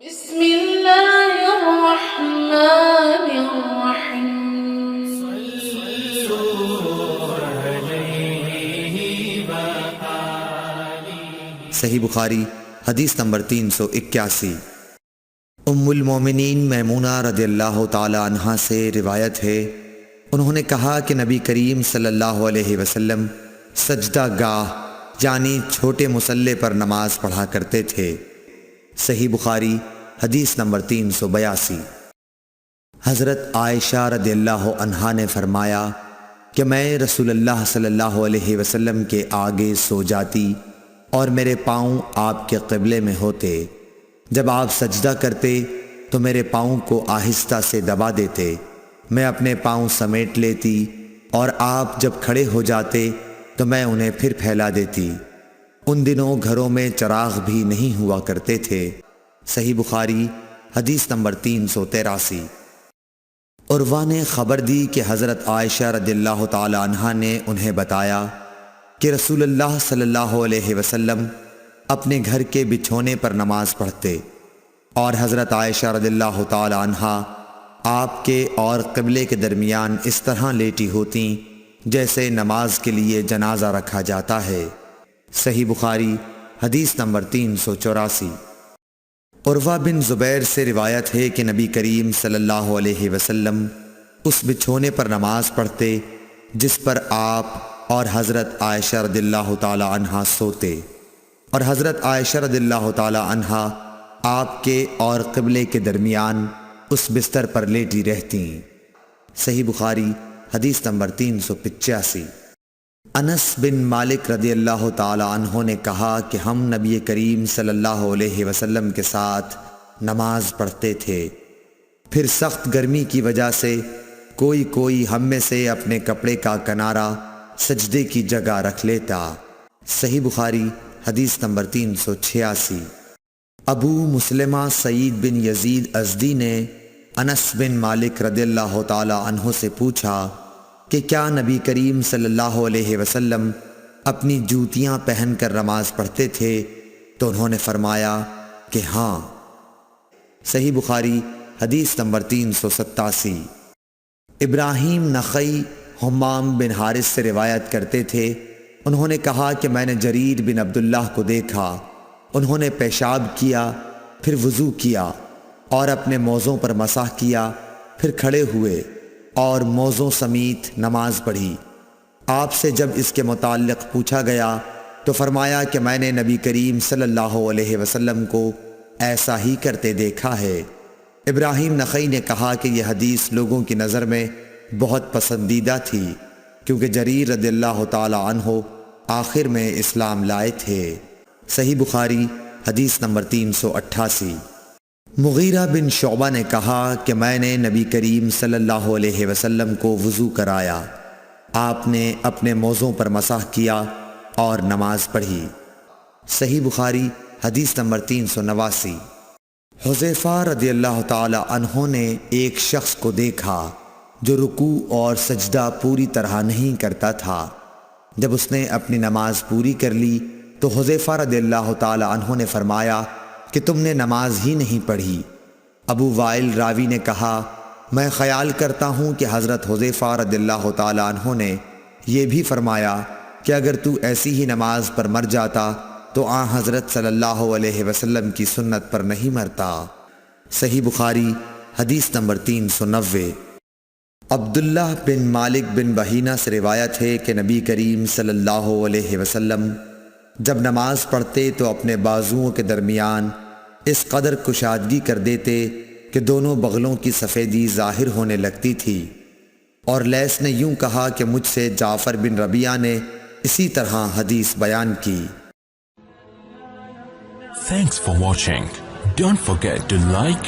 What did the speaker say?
بسم اللہ الرحمن الرحیم صحیح بخاری حدیث نمبر 381۔ ام المومنین میمونہ رضی اللہ تعالی عنہا سے روایت ہے، انہوں نے کہا کہ نبی کریم صلی اللہ علیہ وسلم سجدہ گاہ یعنی چھوٹے مصلے پر نماز پڑھا کرتے تھے۔ صحیح بخاری حدیث نمبر 382۔ حضرت عائشہ رضی اللہ عنہا نے فرمایا کہ میں رسول اللہ صلی اللہ علیہ وسلم کے آگے سو جاتی اور میرے پاؤں آپ کے قبلے میں ہوتے۔ جب آپ سجدہ کرتے تو میرے پاؤں کو آہستہ سے دبا دیتے، میں اپنے پاؤں سمیٹ لیتی اور آپ جب کھڑے ہو جاتے تو میں انہیں پھر پھیلا دیتی۔ ان دنوں گھروں میں چراغ بھی نہیں ہوا کرتے تھے۔ صحیح بخاری حدیث نمبر 383۔ عروہ نے خبر دی کہ حضرت عائشہ رضی اللہ تعالی عنہا نے انہیں بتایا کہ رسول اللہ صلی اللہ علیہ وسلم اپنے گھر کے بچھونے پر نماز پڑھتے اور حضرت عائشہ رضی اللہ تعالی عنہا آپ کے اور قبلے کے درمیان اس طرح لیٹی ہوتیں جیسے نماز کے لیے جنازہ رکھا جاتا ہے۔ صحیح بخاری حدیث نمبر 384۔ عروہ بن زبیر سے روایت ہے کہ نبی کریم صلی اللہ علیہ وسلم اس بچھونے پر نماز پڑھتے جس پر آپ اور حضرت عائشہ رضی اللہ تعالی عنہا سوتے، اور حضرت عائشہ رضی اللہ تعالی عنہا آپ کے اور قبلے کے درمیان اس بستر پر لیٹی رہتیں۔ صحیح بخاری حدیث نمبر 385۔ انس بن مالک رضی اللہ تعالی عنہ نے کہا کہ ہم نبی کریم صلی اللہ علیہ وسلم کے ساتھ نماز پڑھتے تھے، پھر سخت گرمی کی وجہ سے کوئی ہم میں سے اپنے کپڑے کا کنارہ سجدے کی جگہ رکھ لیتا۔ صحیح بخاری حدیث نمبر 386۔ ابو مسلمہ سعید بن یزید ازدی نے انس بن مالک رضی اللہ تعالی عنہ سے پوچھا کہ کیا نبی کریم صلی اللہ علیہ وسلم اپنی جوتیاں پہن کر نماز پڑھتے تھے؟ تو انہوں نے فرمایا کہ ہاں۔ صحیح بخاری حدیث نمبر 387۔ ابراہیم نخعی حمام بن حارث سے روایت کرتے تھے، انہوں نے کہا کہ میں نے جریر بن عبداللہ کو دیکھا، انہوں نے پیشاب کیا، پھر وضو کیا اور اپنے موزوں پر مسح کیا، پھر کھڑے ہوئے اور موزوں سمیت نماز پڑھی۔ آپ سے جب اس کے متعلق پوچھا گیا تو فرمایا کہ میں نے نبی کریم صلی اللہ علیہ وسلم کو ایسا ہی کرتے دیکھا ہے۔ ابراہیم نخعی نے کہا کہ یہ حدیث لوگوں کی نظر میں بہت پسندیدہ تھی کیونکہ جریر رضی اللہ تعالی عنہ آخر میں اسلام لائے تھے۔ صحیح بخاری حدیث نمبر 388۔ مغیرہ بن شعبہ نے کہا کہ میں نے نبی کریم صلی اللہ علیہ وسلم کو وضو کرایا، آپ نے اپنے موزوں پر مسح کیا اور نماز پڑھی۔ صحیح بخاری حدیث نمبر 389۔ حذیفہ رضی اللہ تعالی عنہ نے ایک شخص کو دیکھا جو رکوع اور سجدہ پوری طرح نہیں کرتا تھا۔ جب اس نے اپنی نماز پوری کر لی تو حذیفہ رضی اللہ تعالی عنہ نے فرمایا کہ تم نے نماز ہی نہیں پڑھی۔ ابو وائل راوی نے کہا میں خیال کرتا ہوں کہ حضرت حذیفہ رضی اللہ تعالی عنہ نے یہ بھی فرمایا کہ اگر تو ایسی ہی نماز پر مر جاتا تو آن حضرت صلی اللہ علیہ وسلم کی سنت پر نہیں مرتا۔ صحیح بخاری حدیث نمبر 390۔ عبداللہ بن مالک بن بحینہ سے روایت ہے کہ نبی کریم صلی اللہ علیہ وسلم جب نماز پڑھتے تو اپنے بازوؤں کے درمیان اس قدر کشادگی کر دیتے کہ دونوں بغلوں کی سفیدی ظاہر ہونے لگتی تھی، اور لیث نے یوں کہا کہ مجھ سے جعفر بن ربیعہ نے اسی طرح حدیث بیان کی۔ Thanks for watching. Don't forget to like,